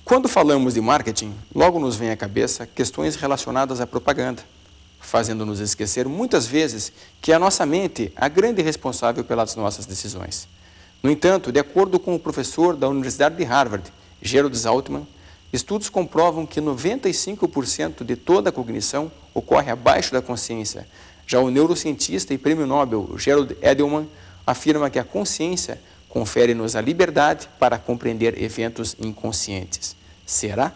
Quando falamos de marketing, logo nos vem à cabeça questões relacionadas à propaganda, fazendo-nos esquecer muitas vezes que é a nossa mente a grande responsável pelas nossas decisões. No entanto, de acordo com o professor da Universidade de Harvard, Gerald Zaltman, estudos comprovam que 95% de toda a cognição ocorre abaixo da consciência. Já o neurocientista e prêmio Nobel Gerald Edelman afirma que a consciência confere-nos a liberdade para compreender eventos inconscientes. Será?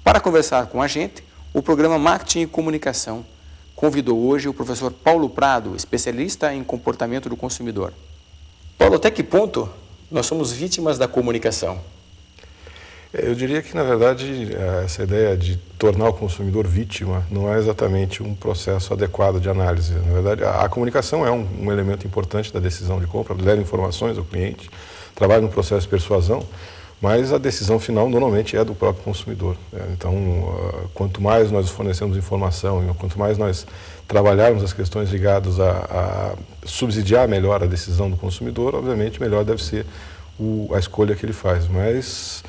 Para conversar com a gente, o programa Marketing e Comunicação convidou hoje o professor Paulo Prado, especialista em comportamento do consumidor. Paulo, até que ponto nós somos vítimas da comunicação? Eu diria que, na verdade, essa ideia de tornar o consumidor vítima não é exatamente um processo adequado de análise. Na verdade, a comunicação é um elemento importante da decisão de compra, leva informações ao cliente, trabalha no processo de persuasão, mas a decisão final normalmente é do próprio consumidor. Então, quanto mais nós fornecemos informação, quanto mais nós trabalharmos as questões ligadas a subsidiar melhor a decisão do consumidor, obviamente melhor deve ser a escolha que ele faz. Mas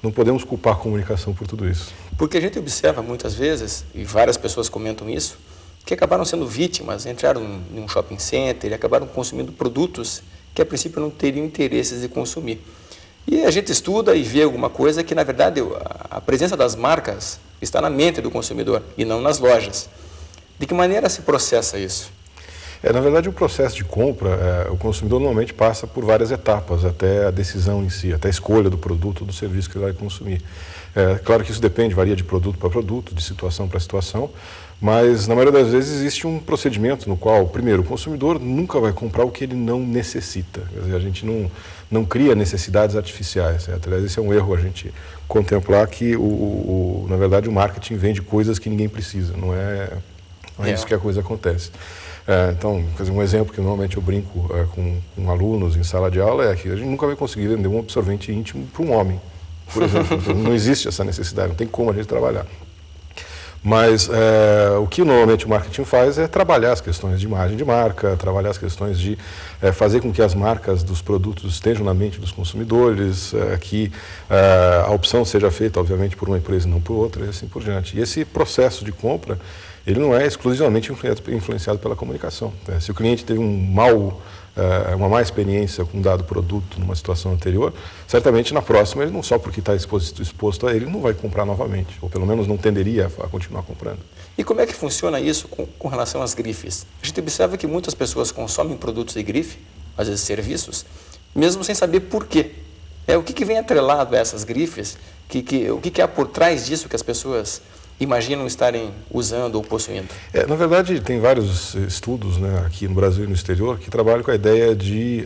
não podemos culpar a comunicação por tudo isso. Porque a gente observa muitas vezes, e várias pessoas comentam isso, que acabaram sendo vítimas, entraram em um shopping center e acabaram consumindo produtos que a princípio não teriam interesses de consumir. E a gente estuda e vê alguma coisa que, na verdade, a presença das marcas está na mente do consumidor e não nas lojas. De que maneira se processa isso? Na verdade, o processo de compra, o consumidor normalmente passa por várias etapas, até a decisão em si, até a escolha do produto ou do serviço que ele vai consumir. Claro que isso depende, varia de produto para produto, de situação para situação, mas na maioria das vezes existe um procedimento no qual, primeiro, o consumidor nunca vai comprar o que ele não necessita. Quer dizer, a gente não cria necessidades artificiais. Aliás, esse é um erro a gente contemplar que, na verdade, o marketing vende coisas que ninguém precisa, não é isso que a coisa acontece. Então, quer dizer, um exemplo que normalmente eu brinco com alunos em sala de aula é que a gente nunca vai conseguir vender um absorvente íntimo para um homem, por exemplo. Então, não existe essa necessidade, não tem como a gente trabalhar. Mas o que normalmente o marketing faz é trabalhar as questões de imagem de marca, trabalhar as questões de fazer com que as marcas dos produtos estejam na mente dos consumidores, que a opção seja feita, obviamente, por uma empresa e não por outra, e assim por diante. E esse processo de compra, ele não é exclusivamente influenciado pela comunicação. Se o cliente teve uma má experiência com um dado produto numa situação anterior, certamente na próxima, ele não só porque está exposto a ele, não vai comprar novamente, ou pelo menos não tenderia a continuar comprando. E como é que funciona isso com relação às grifes? A gente observa que muitas pessoas consomem produtos de grife, às vezes serviços, mesmo sem saber por quê. O que vem atrelado a essas grifes? O que há por trás disso que as pessoas imaginam estarem usando ou possuindo? Na verdade, tem vários estudos, né, aqui no Brasil e no exterior que trabalham com a ideia de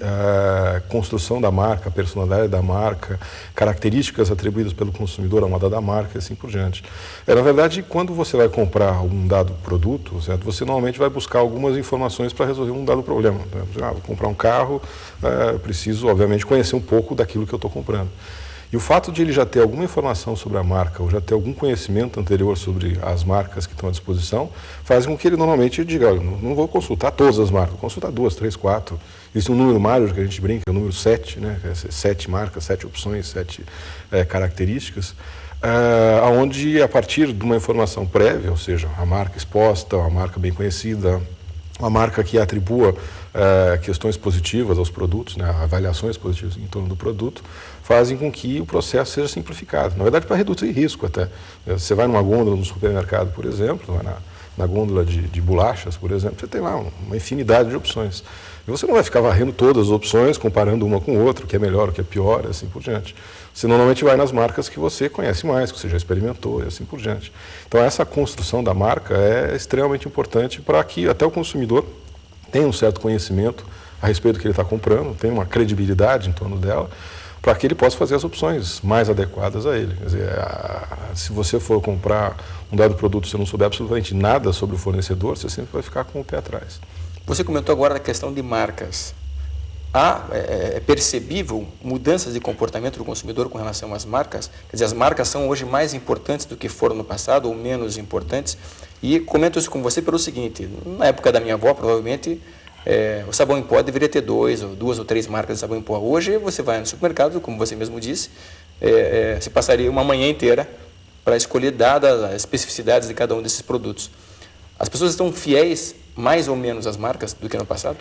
construção da marca, personalidade da marca, características atribuídas pelo consumidor a uma dada marca e assim por diante. Na verdade, quando você vai comprar um dado produto, certo, você normalmente vai buscar algumas informações para resolver um dado problema. Né? Vou comprar um carro, preciso, obviamente, conhecer um pouco daquilo que eu estou comprando. E o fato de ele já ter alguma informação sobre a marca ou já ter algum conhecimento anterior sobre as marcas que estão à disposição, faz com que ele normalmente diga, olha, não vou consultar todas as marcas, vou consultar 2, 3, 4. Existe um número mágico que a gente brinca, é o número 7, né? 7 marcas, 7 opções, 7 características, onde a partir de uma informação prévia, ou seja, a marca exposta, a marca bem conhecida, uma marca que atribua questões positivas aos produtos, né, avaliações positivas em torno do produto, fazem com que o processo seja simplificado. Na verdade, para reduzir risco até. Você vai numa gôndola no supermercado, por exemplo, vai na gôndola de bolachas, por exemplo, você tem lá uma infinidade de opções. E você não vai ficar varrendo todas as opções, comparando uma com outra, o que é melhor, o que é pior, e assim por diante. Você normalmente vai nas marcas que você conhece mais, que você já experimentou, e assim por diante. Então, essa construção da marca é extremamente importante para que até o consumidor tenha um certo conhecimento a respeito do que ele está comprando, tenha uma credibilidade em torno dela, para que ele possa fazer as opções mais adequadas a ele. Quer dizer, se você for comprar um dado produto e você não souber absolutamente nada sobre o fornecedor, você sempre vai ficar com o pé atrás. Você comentou agora da questão de marcas. É percebível mudanças de comportamento do consumidor com relação às marcas? Quer dizer, as marcas são hoje mais importantes do que foram no passado ou menos importantes? E comento isso com você pelo seguinte, na época da minha avó, provavelmente, o sabão em pó deveria ter 2 ou 3 marcas de sabão em pó. Hoje você vai no supermercado, como você mesmo disse, se passaria uma manhã inteira para escolher, dadas as especificidades de cada um desses produtos. As pessoas estão fiéis mais ou menos às marcas do que no passado?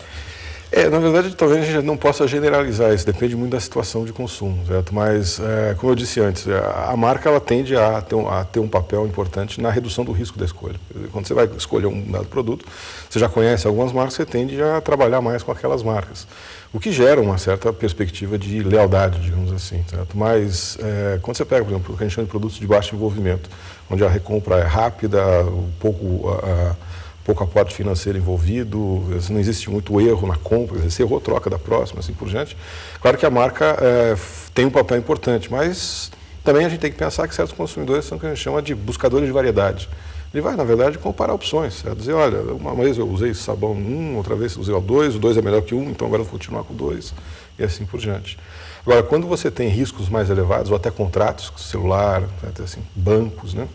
Na verdade, talvez a gente não possa generalizar isso, depende muito da situação de consumo, certo? Mas, como eu disse antes, a marca ela tende a ter um papel importante na redução do risco da escolha. Quando você vai escolher um dado produto, você já conhece algumas marcas, você tende a trabalhar mais com aquelas marcas, o que gera uma certa perspectiva de lealdade, digamos assim, certo? Mas, quando você pega, por exemplo, o que a gente chama de produtos de baixo envolvimento, onde a recompra é rápida, pouco aporte financeiro envolvido, não existe muito erro na compra, se errou, troca da próxima, assim por diante. Claro que a marca tem um papel importante, mas também a gente tem que pensar que certos consumidores são o que a gente chama de buscadores de variedade. Ele vai, na verdade, comparar opções. Dizer, olha, uma vez eu usei sabão 1, outra vez eu usei o 2 é melhor que 1, então agora eu vou continuar com o 2, e assim por diante. Agora, quando você tem riscos mais elevados, ou até contratos, celular, até assim, bancos, né?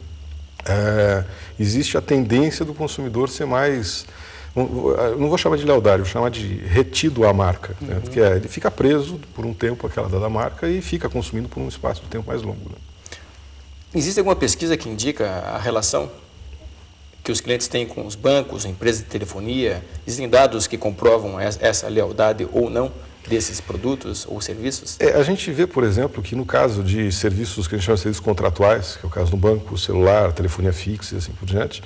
Existe a tendência do consumidor ser mais, não vou chamar de lealdade, vou chamar de retido à marca, né? Que ele fica preso por um tempo àquela dada marca e fica consumindo por um espaço de tempo mais longo. Né? Existe alguma pesquisa que indica a relação que os clientes têm com os bancos, empresas de telefonia? Existem dados que comprovam essa lealdade ou não desses produtos ou serviços? A gente vê, por exemplo, que no caso de serviços que a gente chama de serviços contratuais, que é o caso do banco, celular, telefonia fixa e assim por diante,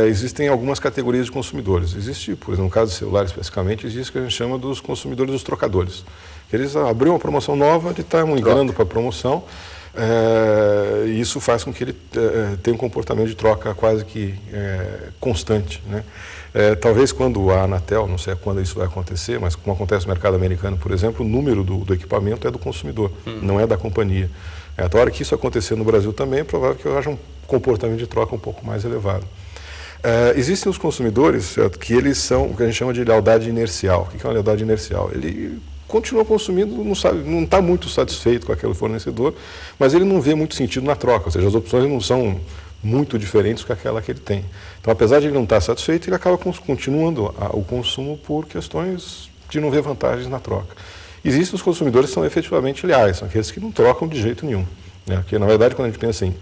existem algumas categorias de consumidores. Existe, por exemplo, no caso do celular especificamente, existe o que a gente chama dos consumidores dos trocadores. Eles abriram uma promoção nova, ele está migrando para a promoção, e isso faz com que ele tenha um comportamento de troca quase que constante, né? Talvez quando a Anatel, não sei quando isso vai acontecer, mas como acontece no mercado americano, por exemplo, o número do equipamento é do consumidor, não é da companhia. A hora que isso acontecer no Brasil também, é provável que haja um comportamento de troca um pouco mais elevado. Existem os consumidores, certo, que eles são o que a gente chama de lealdade inercial. O que é uma lealdade inercial? Ele continua consumindo, não está muito satisfeito com aquele fornecedor, mas ele não vê muito sentido na troca, ou seja, as opções não são muito diferentes com aquela que ele tem. Então, apesar de ele não estar satisfeito, ele acaba continuando o consumo por questões de não ver vantagens na troca. Existem os consumidores que são efetivamente leais, são aqueles que não trocam de jeito nenhum, né? Porque, na verdade, quando a gente pensa em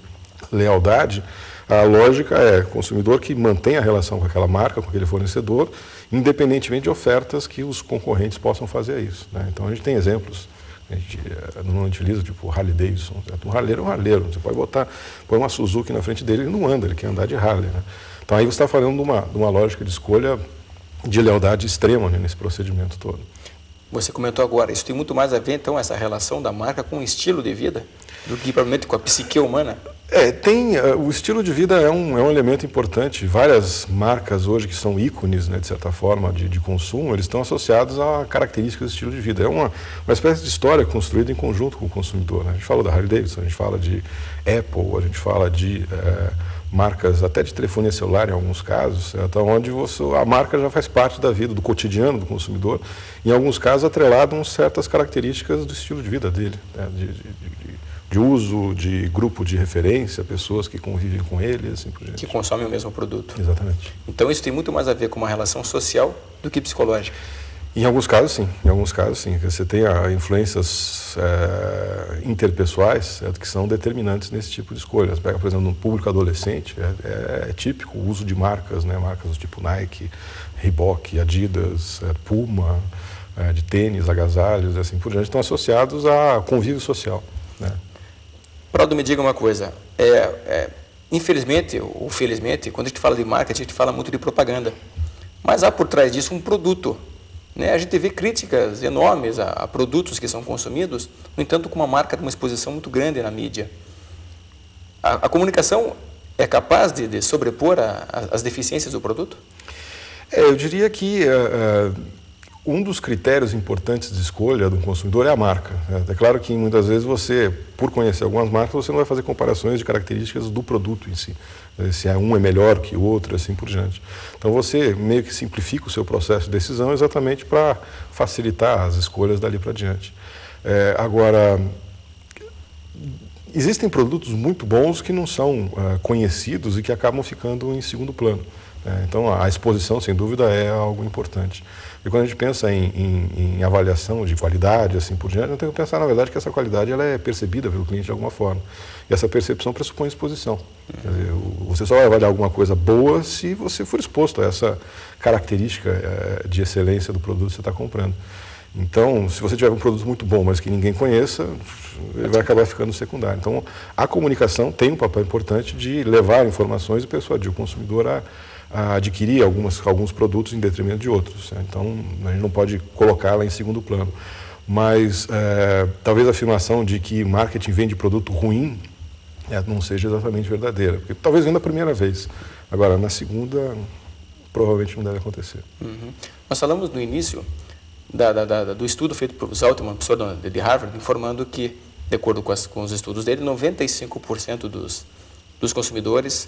lealdade, a lógica é consumidor que mantém a relação com aquela marca, com aquele fornecedor, independentemente de ofertas que os concorrentes possam fazer isso, né? Então, a gente tem exemplos. A gente não utiliza, tipo, o Harley Davidson. Um ralheiro é um ralheiro. Você pode põe uma Suzuki na frente dele, ele não anda, ele quer andar de Harley, né? Então, aí você está falando de uma lógica de escolha de lealdade extrema, né, nesse procedimento todo. Você comentou agora, isso tem muito mais a ver, então, essa relação da marca com o estilo de vida, do que provavelmente com a psique humana? O estilo de vida é um elemento importante. Várias marcas hoje que são ícones, né, de certa forma, de consumo, eles estão associados a características do estilo de vida. É uma espécie de história construída em conjunto com o consumidor, né? A gente fala da Harley Davidson, a gente fala de Apple, a gente fala de marcas até de telefonia celular em alguns casos, certo? Onde a marca já faz parte da vida, do cotidiano do consumidor, em alguns casos atrelado a certas características do estilo de vida dele, né? De uso, de grupo de referência, pessoas que convivem com ele, assim por diante. Que consomem o mesmo produto. Exatamente. Então isso tem muito mais a ver com uma relação social do que psicológica. Em alguns casos, sim. Em alguns casos, sim. Você tem influências interpessoais, certo, que são determinantes nesse tipo de escolha. Você pega, por exemplo, no público adolescente, é típico o uso de marcas, né, marcas do tipo Nike, Reebok, Adidas, Puma, de tênis, agasalhos, assim por diante, estão associados a convívio social, né? Prado, me diga uma coisa, infelizmente ou felizmente, quando a gente fala de marketing, a gente fala muito de propaganda, mas há por trás disso um produto, né? A gente vê críticas enormes a produtos que são consumidos, no entanto, com uma marca de uma exposição muito grande na mídia. A comunicação é capaz de sobrepor as deficiências do produto? Eu diria que um dos critérios importantes de escolha do consumidor é a marca. É claro que muitas vezes você, por conhecer algumas marcas, você não vai fazer comparações de características do produto em si. Se um é melhor que o outro, assim por diante. Então você meio que simplifica o seu processo de decisão exatamente para facilitar as escolhas dali para diante. Agora, existem produtos muito bons que não são conhecidos e que acabam ficando em segundo plano. Então, a exposição, sem dúvida, é algo importante. E quando a gente pensa em avaliação de qualidade, assim por diante, eu tenho que pensar, na verdade, que essa qualidade ela é percebida pelo cliente de alguma forma. E essa percepção pressupõe exposição. Quer dizer, você só vai avaliar alguma coisa boa se você for exposto a essa característica de excelência do produto que você está comprando. Então, se você tiver um produto muito bom, mas que ninguém conheça, ele vai acabar ficando secundário. Então, a comunicação tem um papel importante de levar informações e persuadir o consumidor a adquirir alguns produtos em detrimento de outros. Então, a gente não pode colocá-la em segundo plano. Mas, talvez a afirmação de que marketing vende produto ruim não seja exatamente verdadeira. Porque talvez venda a primeira vez. Agora, na segunda, provavelmente não deve acontecer. Uhum. Nós falamos no início do estudo feito por Zaltman, professor de Harvard, informando que, de acordo com os estudos dele, 95% dos consumidores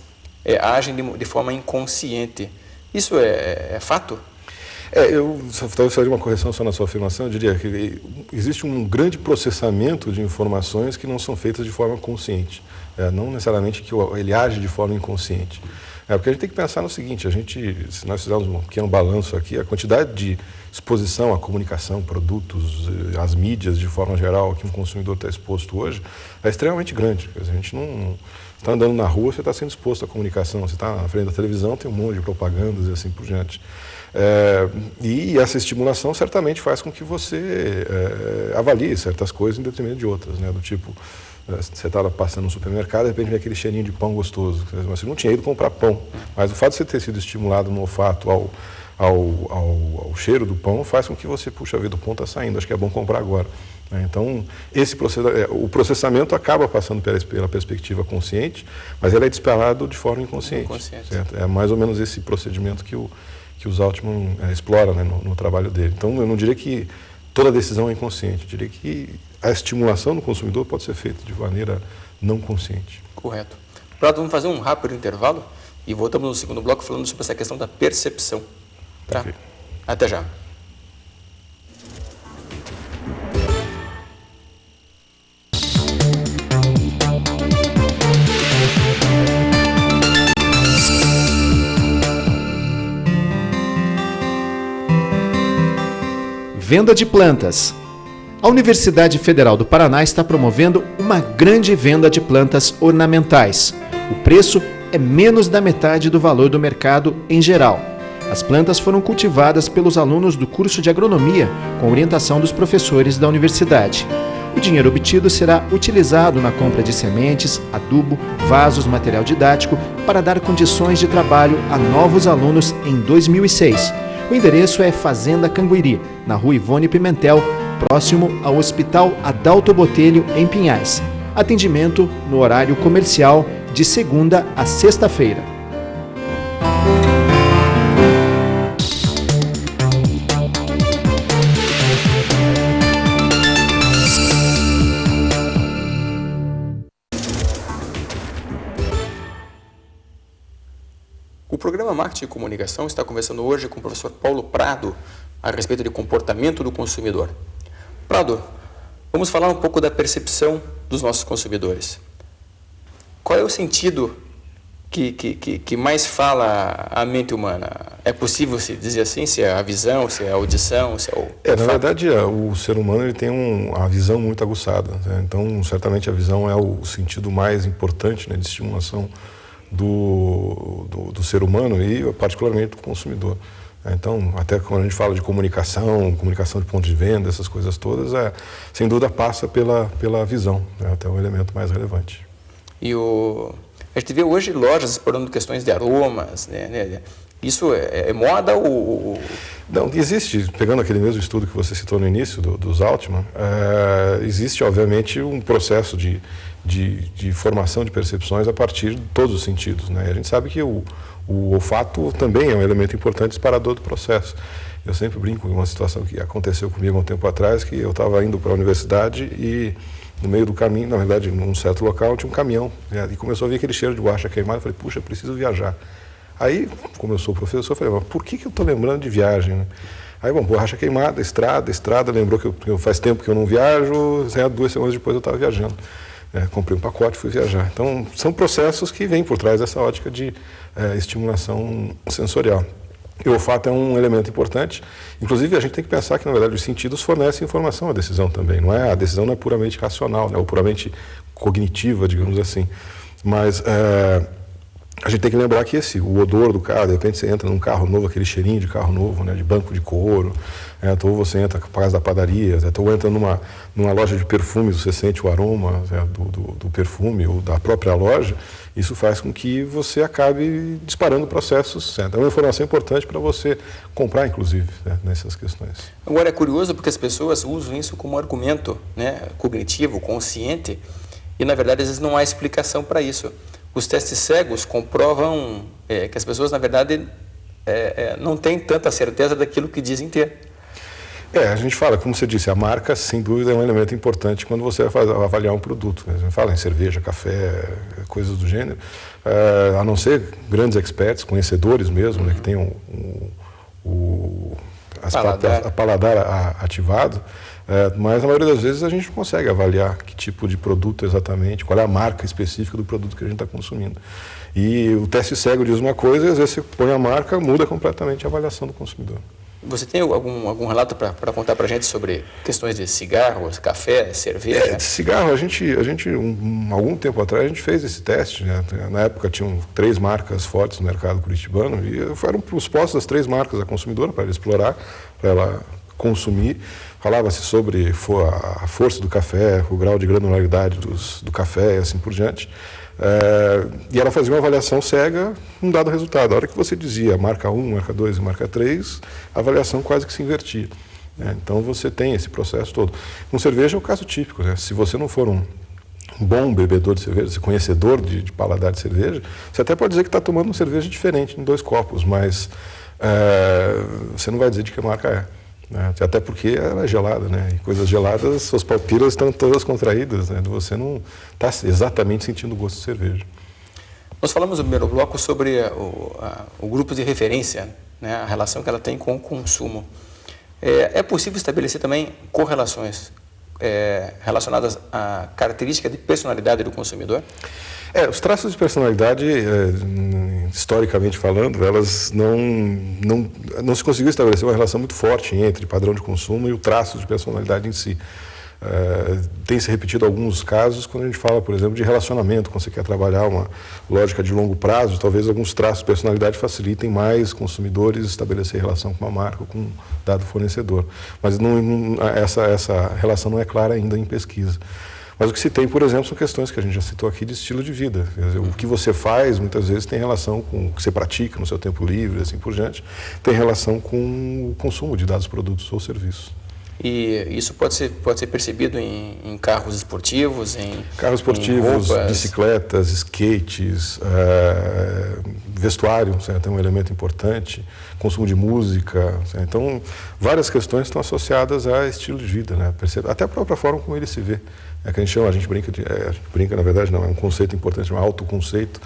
agem de forma inconsciente. Isso é fato? Eu talvez faria uma correção só na sua afirmação. Eu diria que existe um grande processamento de informações que não são feitas de forma consciente. Não necessariamente que ele age de forma inconsciente. Porque a gente tem que pensar no seguinte, se nós fizermos um pequeno balanço aqui, a quantidade de exposição à comunicação, produtos, às mídias de forma geral que um consumidor está exposto hoje é extremamente grande. Quer dizer, a gente não está andando na rua, você está sendo exposto à comunicação, você está na frente da televisão, tem um monte de propagandas e assim por diante. E essa estimulação certamente faz com que você avalie certas coisas em detrimento de outras, né? Do tipo, você estava passando no supermercado, de repente vem aquele cheirinho de pão gostoso. Você não tinha ido comprar pão, mas o fato de você ter sido estimulado no olfato ao cheiro do pão faz com que você, puxa vida, o pão está saindo, acho que é bom comprar agora. Então, o processamento acaba passando pela perspectiva consciente, mas ele é disparado de forma inconsciente. Certo? É mais ou menos esse procedimento que o Zaltman explora, né, no trabalho dele. Então, eu não diria que toda decisão é inconsciente, eu diria que a estimulação do consumidor pode ser feita de maneira não consciente. Correto. Prado, vamos fazer um rápido intervalo e voltamos no segundo bloco falando sobre essa questão da percepção. Tá? Okay. Até já. Venda de plantas. A Universidade Federal do Paraná está promovendo uma grande venda de plantas ornamentais. O preço é menos da metade do valor do mercado em geral. As plantas foram cultivadas pelos alunos do curso de agronomia com orientação dos professores da universidade. O dinheiro obtido será utilizado na compra de sementes, adubo, vasos, material didático para dar condições de trabalho a novos alunos em 2006. O endereço é Fazenda Canguiri, na Rua Ivone Pimentel, próximo ao Hospital Adalto Botelho, em Pinhais. Atendimento no horário comercial de segunda a sexta-feira. O programa Marketing e Comunicação está conversando hoje com o professor Paulo Prado a respeito de comportamento do consumidor. Prado, vamos falar um pouco da percepção dos nossos consumidores. Qual é o sentido que mais fala a mente humana? É possível se dizer assim, se é a visão, se é a audição, se é o na verdade, o ser humano ele tem a visão muito aguçada, né? Então, certamente a visão é o sentido mais importante, né, de estimulação do ser humano e particularmente do consumidor. Então, até quando a gente fala de comunicação de ponto de venda, essas coisas todas, sem dúvida passa pela visão, né, até o elemento mais relevante. E a gente vê hoje lojas explorando questões de aromas, né? Isso é moda ou... Não, existe, pegando aquele mesmo estudo que você citou no início, do Zaltman, existe obviamente um processo de formação de percepções a partir de todos os sentidos, né? E a gente sabe que o olfato também é um elemento importante disparador do processo. Eu sempre brinco com uma situação que aconteceu comigo há um tempo atrás, que eu estava indo para a universidade e no meio do caminho, na verdade, num certo local, tinha um caminhão, né? E começou a vir aquele cheiro de borracha queimada. Eu falei, puxa, eu preciso viajar. Aí, como eu sou professor, eu falei, mas por que eu estou lembrando de viagem, né? Aí, bom, borracha queimada, estrada, lembrou que faz tempo que eu não viajo, 2 semanas depois eu estava viajando. comprei um pacote e fui viajar. Então, são processos que vêm por trás dessa ótica de estimulação sensorial. E o olfato é um elemento importante. Inclusive, a gente tem que pensar que, na verdade, os sentidos fornecem informação à decisão também. A decisão não é puramente racional, ou puramente cognitiva, digamos assim. Mas a gente tem que lembrar que o odor do carro, de repente você entra num carro novo, aquele cheirinho de carro novo, de banco de couro, ou você entra para casa da padaria, ou entra numa loja de perfumes, você sente o aroma do perfume ou da própria loja. Isso faz com que você acabe disparando processos. É uma informação importante para você comprar, inclusive, nessas questões. Agora, é curioso porque as pessoas usam isso como argumento cognitivo, consciente, e, na verdade, às vezes não há explicação para isso. Os testes cegos comprovam que as pessoas, na verdade, não têm tanta certeza daquilo que dizem ter. A gente fala, como você disse, a marca, sem dúvida, é um elemento importante quando você vai avaliar um produto. A gente fala em cerveja, café, coisas do gênero, a não ser grandes experts, conhecedores mesmo, que tenham a paladar ativado, mas, na maioria das vezes, a gente não consegue avaliar que tipo de produto exatamente, qual é a marca específica do produto que a gente está consumindo. E o teste cego diz uma coisa e, às vezes, você põe a marca, muda completamente a avaliação do consumidor. Você tem algum relato para contar para a gente sobre questões de cigarros, café, cerveja? Cigarro, a gente algum tempo atrás, a gente fez esse teste. Na época, tinham 3 marcas fortes no mercado curitibano e foram expostas as 3 marcas à consumidora para ela explorar, para ela consumir. Falava-se sobre a força do café, o grau de granularidade do café e assim por diante. E ela fazia uma avaliação cega, um dado resultado. A hora que você dizia marca 1, marca 2 e marca 3, a avaliação quase que se invertia. Então você tem esse processo todo. Com cerveja é o caso típico. Se você não for um bom bebedor de cerveja, conhecedor de paladar de cerveja, você até pode dizer que está tomando uma cerveja diferente em 2 copos, mas você não vai dizer de que marca é. Até porque ela é gelada, E coisas geladas, suas papilas estão todas contraídas, Você não está exatamente sentindo o gosto de cerveja. Nós falamos no primeiro bloco sobre o grupo de referência, a relação que ela tem com o consumo. É possível estabelecer também correlações relacionadas à característica de personalidade do consumidor? Os traços de personalidade, historicamente falando, elas não se conseguiu estabelecer uma relação muito forte entre padrão de consumo e o traço de personalidade em si. Tem se repetido alguns casos quando a gente fala, por exemplo, de relacionamento, quando você quer trabalhar uma lógica de longo prazo, talvez alguns traços de personalidade facilitem mais consumidores estabelecer relação com uma marca ou com um dado fornecedor. Mas essa relação não é clara ainda em pesquisa. Mas o que se tem, por exemplo, são questões que a gente já citou aqui de estilo de vida. Quer dizer, o que você faz, muitas vezes, tem relação com o que você pratica no seu tempo livre, assim por diante, tem relação com o consumo de dados produtos ou serviços. E isso pode ser percebido em carros esportivos, carros esportivos, bicicletas, skates, vestuário, certo? É um elemento importante, consumo de música. Certo? Então, várias questões estão associadas a estilo de vida, até a própria forma como ele se vê. Que a gente brinca, na verdade, não, é um conceito importante, um autoconceito.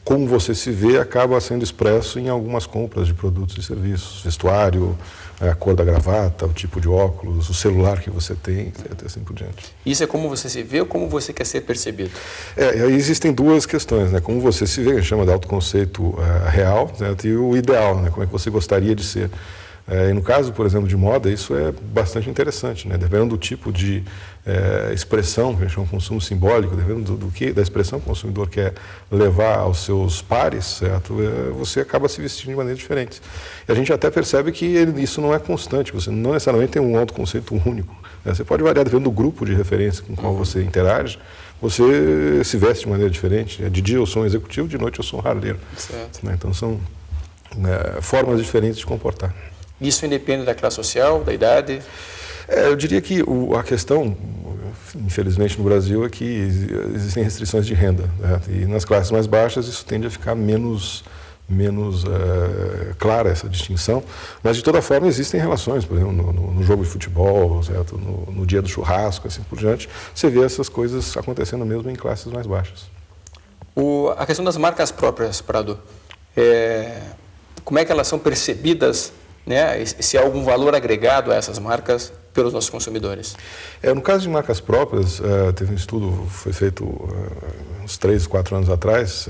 Como você se vê acaba sendo expresso em algumas compras de produtos e serviços, vestuário, a cor da gravata, o tipo de óculos, o celular que você tem, e assim por diante. Isso é como você se vê ou como você quer ser percebido? Aí existem 2 questões, como você se vê, que a gente chama de autoconceito real, certo? E o ideal, como é que você gostaria de ser. E no caso, por exemplo, de moda, isso é bastante interessante, dependendo do tipo de expressão, que a gente chama de consumo simbólico, dependendo da expressão que o consumidor quer levar aos seus pares, certo? Você acaba se vestindo de maneira diferente. E a gente até percebe que isso não é constante, você não necessariamente tem um autoconceito único. Você pode variar dependendo do grupo de referência com o qual você interage, você se veste de maneira diferente. De dia eu sou um executivo, de noite eu sou um harleiro. Certo. Então são formas diferentes de comportar. Isso independe da classe social, da idade? Eu diria que a questão, infelizmente no Brasil, é que existem restrições de renda. E nas classes mais baixas isso tende a ficar menos clara essa distinção. Mas de toda forma existem relações, por exemplo, no jogo de futebol, certo? No dia do churrasco, assim por diante, você vê essas coisas acontecendo mesmo em classes mais baixas. A questão das marcas próprias, Prado, como é que elas são percebidas né? Se há algum valor agregado a essas marcas pelos nossos consumidores. No caso de marcas próprias, teve um estudo, foi feito uns 3, 4 anos atrás,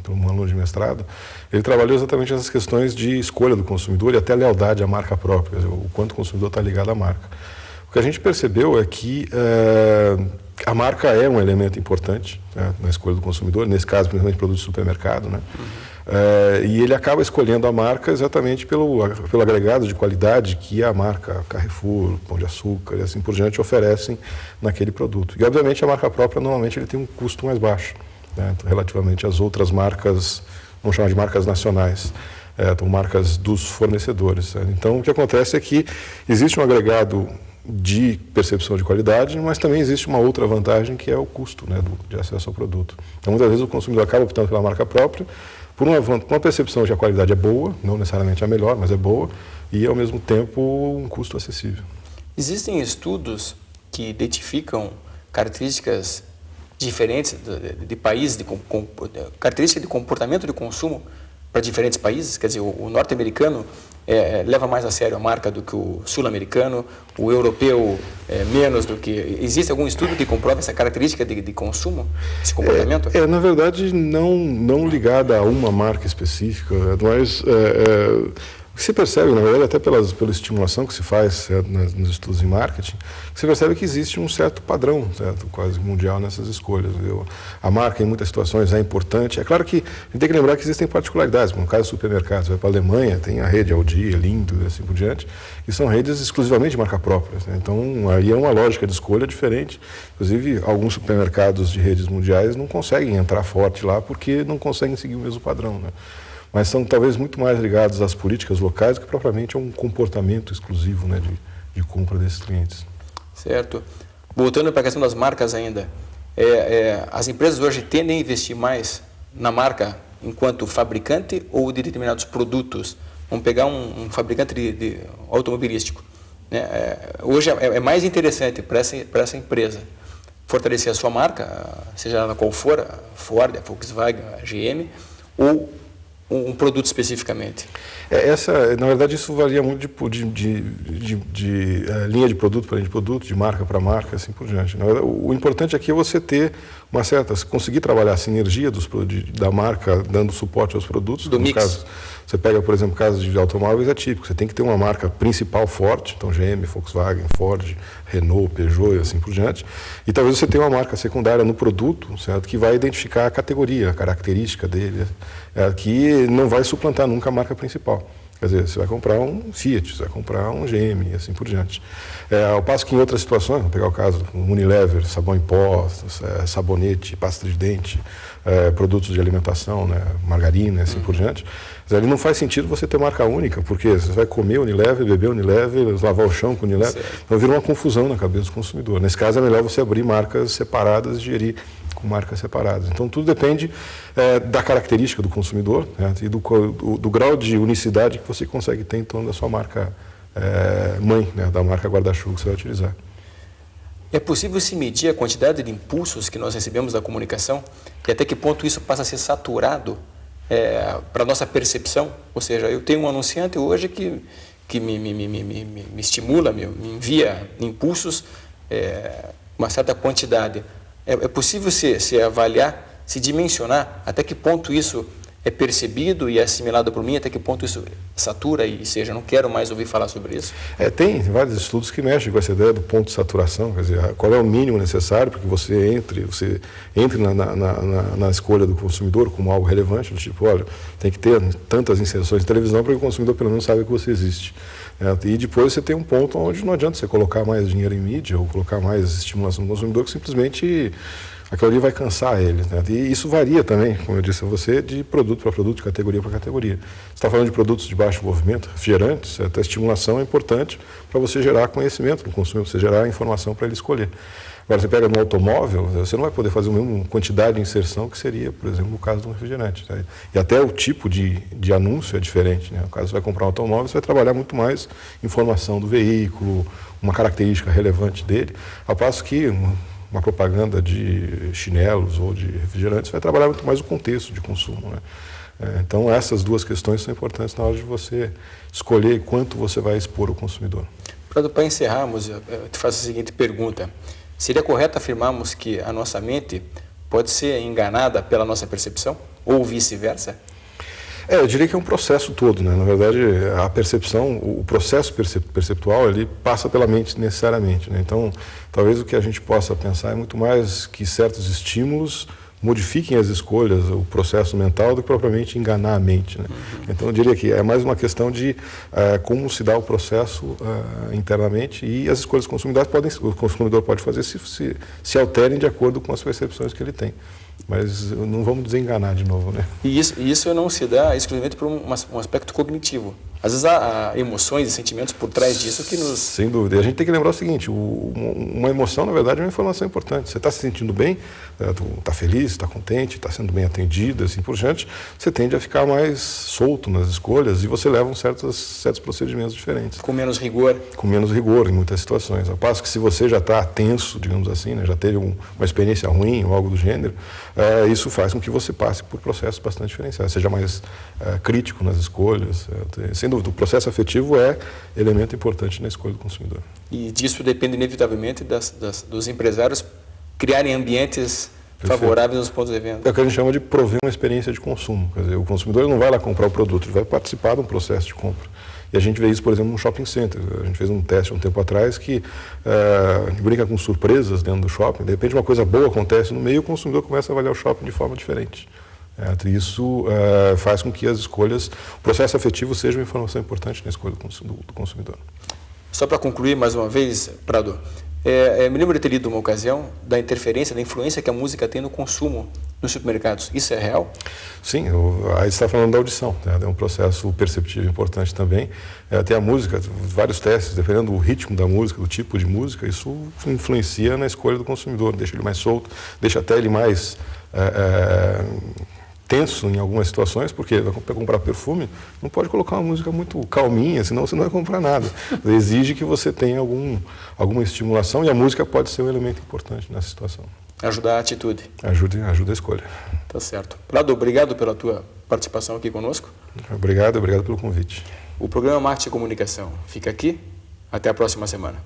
por um aluno de mestrado. Ele trabalhou exatamente essas questões de escolha do consumidor e até lealdade à marca própria, o quanto o consumidor está ligado à marca. O que a gente percebeu é que a marca é um elemento importante, né, na escolha do consumidor, nesse caso, principalmente produtos de supermercado, né? E ele acaba escolhendo a marca exatamente pelo agregado de qualidade que a marca Carrefour, Pão de Açúcar e assim por diante oferecem naquele produto. E, obviamente, a marca própria, normalmente, ele tem um custo mais baixo, né, relativamente às outras marcas, vamos chamar de marcas nacionais, marcas dos fornecedores. Né? Então, o que acontece é que existe um agregado de percepção de qualidade, mas também existe uma outra vantagem que é o custo, né, de acesso ao produto. Então, muitas vezes o consumidor acaba optando pela marca própria por uma percepção de que a qualidade é boa, não necessariamente a melhor, mas é boa, e ao mesmo tempo um custo acessível. Existem estudos que identificam características diferentes de países, características de comportamento de consumo para diferentes países? Quer dizer, o norte-americano leva mais a sério a marca do que o sul-americano, o europeu menos do que... Existe algum estudo que comprova essa característica de consumo, esse comportamento? Na verdade, não ligada a uma marca específica, mas o que se percebe, na verdade, até pela estimulação que se faz nos estudos em marketing, você percebe que existe um certo padrão, certo, quase mundial nessas escolhas. A marca, em muitas situações, é importante. É claro que a gente tem que lembrar que existem particularidades. No caso dos supermercados, vai para a Alemanha, tem a rede Aldi, Lindo e assim por diante, que são redes exclusivamente de marca própria. Né? Então, aí é uma lógica de escolha diferente. Inclusive, alguns supermercados de redes mundiais não conseguem entrar forte lá porque não conseguem seguir o mesmo padrão, né? Mas são talvez muito mais ligados às políticas locais do que propriamente a um comportamento exclusivo, né, de compra desses clientes. Certo. Voltando para a questão das marcas ainda, as empresas hoje tendem a investir mais na marca enquanto fabricante ou de determinados produtos? Vamos pegar um fabricante de automobilístico. Né? Hoje é mais interessante para essa empresa fortalecer a sua marca, seja ela qual for, a Ford, a Volkswagen, a GM, ou um produto especificamente? Na verdade, isso varia muito de linha de produto para linha de produto, de marca para marca, assim por diante. Na verdade, o importante aqui é você ter conseguir trabalhar a sinergia da marca, dando suporte aos produtos. Do mix. Caso, você pega, por exemplo, casos de automóveis, é típico. Você tem que ter uma marca principal forte, então GM, Volkswagen, Ford, Renault, Peugeot e assim por diante. E talvez você tenha uma marca secundária no produto, certo, que vai identificar a categoria, a característica dele, que não vai suplantar nunca a marca principal. Quer dizer, você vai comprar um Fiat, você vai comprar um GM e assim por diante. Ao passo que em outras situações, vamos pegar o caso do Unilever, sabão em pó, sabonete, pasta de dente, produtos de alimentação, né, margarina e assim por diante. Ali não faz sentido você ter marca única, porque você vai comer Unilever, beber Unilever, lavar o chão com Unilever, então vira uma confusão na cabeça do consumidor. Nesse caso é melhor você abrir marcas separadas e gerir com marcas separadas. Então tudo depende da característica do consumidor, né, e do grau de unicidade que você consegue ter em torno da sua marca mãe, né, da marca guarda-chuva que você vai utilizar. É possível se medir a quantidade de impulsos que nós recebemos da comunicação e até que ponto isso passa a ser saturado para a nossa percepção? Ou seja, eu tenho um anunciante hoje que me estimula, me envia impulsos, uma certa quantidade. É possível se avaliar, se dimensionar até que ponto isso é percebido e é assimilado por mim, até que ponto isso satura e seja, não quero mais ouvir falar sobre isso? Tem vários estudos que mexem com essa ideia do ponto de saturação, quer dizer, qual é o mínimo necessário para que você entre na escolha do consumidor como algo relevante, do tipo, olha, tem que ter tantas inserções de televisão para que o consumidor pelo menos saiba que você existe. E depois você tem um ponto onde não adianta você colocar mais dinheiro em mídia ou colocar mais estimulação do consumidor, que simplesmente aquilo ali vai cansar ele. Né? E isso varia também, como eu disse a você, de produto para produto, de categoria para categoria. Você está falando de produtos de baixo envolvimento, refrigerantes, a estimulação é importante para você gerar conhecimento no consumidor, você gerar informação para ele escolher. Agora, você pega no automóvel, você não vai poder fazer a mesma quantidade de inserção que seria, por exemplo, no caso de um refrigerante. Tá? E até o tipo de anúncio é diferente. Né? No caso, você vai comprar um automóvel, você vai trabalhar muito mais informação do veículo, uma característica relevante dele, ao passo que uma propaganda de chinelos ou de refrigerantes vai trabalhar muito mais o contexto de consumo. Né? Então, essas duas questões são importantes na hora de você escolher quanto você vai expor ao consumidor. Para encerrarmos, eu te faço a seguinte pergunta. Seria correto afirmarmos que a nossa mente pode ser enganada pela nossa percepção? Ou vice-versa? Eu diria que é um processo todo, né? Na verdade, a percepção, o processo perceptual, ele passa pela mente necessariamente, né? Então, talvez o que a gente possa pensar é muito mais que certos estímulos modifiquem as escolhas, o processo mental, do que propriamente enganar a mente, né? Então, eu diria que é mais uma questão de como se dá o processo internamente, e as escolhas o consumidor pode fazer se alterem de acordo com as percepções que ele tem. Mas não vamos desenganar de novo, né? E isso não se dá exclusivamente por um aspecto cognitivo. Às vezes há emoções e sentimentos por trás disso que nos... Sem dúvida. E a gente tem que lembrar o seguinte, uma emoção, na verdade, é uma informação importante. Você está se sentindo bem, está feliz, está contente, está sendo bem atendido, assim por diante, você tende a ficar mais solto nas escolhas e você leva certos procedimentos diferentes. Com menos rigor. Com menos rigor em muitas situações. Ao passo que se você já está tenso, digamos assim, né, já teve uma experiência ruim ou algo do gênero, isso faz com que você passe por processos bastante diferenciados, seja mais crítico nas escolhas. Sem dúvida, o processo afetivo é elemento importante na escolha do consumidor. E disso depende inevitavelmente dos empresários criarem ambientes favoráveis nos pontos de venda. É o que a gente chama de prover uma experiência de consumo. Quer dizer, o consumidor ele não vai lá comprar o produto, ele vai participar de um processo de compra. E a gente vê isso, por exemplo, no shopping center. A gente fez um teste um tempo atrás que a gente brinca com surpresas dentro do shopping. De repente, uma coisa boa acontece no meio e o consumidor começa a avaliar o shopping de forma diferente. Isso faz com que as escolhas, o processo afetivo seja uma informação importante na escolha do consumidor. Só para concluir mais uma vez, Prado, me lembro de ter lido uma ocasião da interferência, da influência que a música tem no consumo nos supermercados. Isso é real? Sim, aí você está falando da audição, né? É um processo perceptivo importante também. Até a música, vários testes, dependendo do ritmo da música, do tipo de música, isso influencia na escolha do consumidor, deixa ele mais solto, deixa até ele mais tenso em algumas situações, porque para comprar perfume não pode colocar uma música muito calminha, senão você não vai comprar nada. Exige que você tenha alguma estimulação, e a música pode ser um elemento importante nessa situação. Ajudar a atitude. Ajuda a escolha. Tá certo. Prado, obrigado pela tua participação aqui conosco. Obrigado pelo convite. O programa Marketing e Comunicação fica aqui. Até a próxima semana.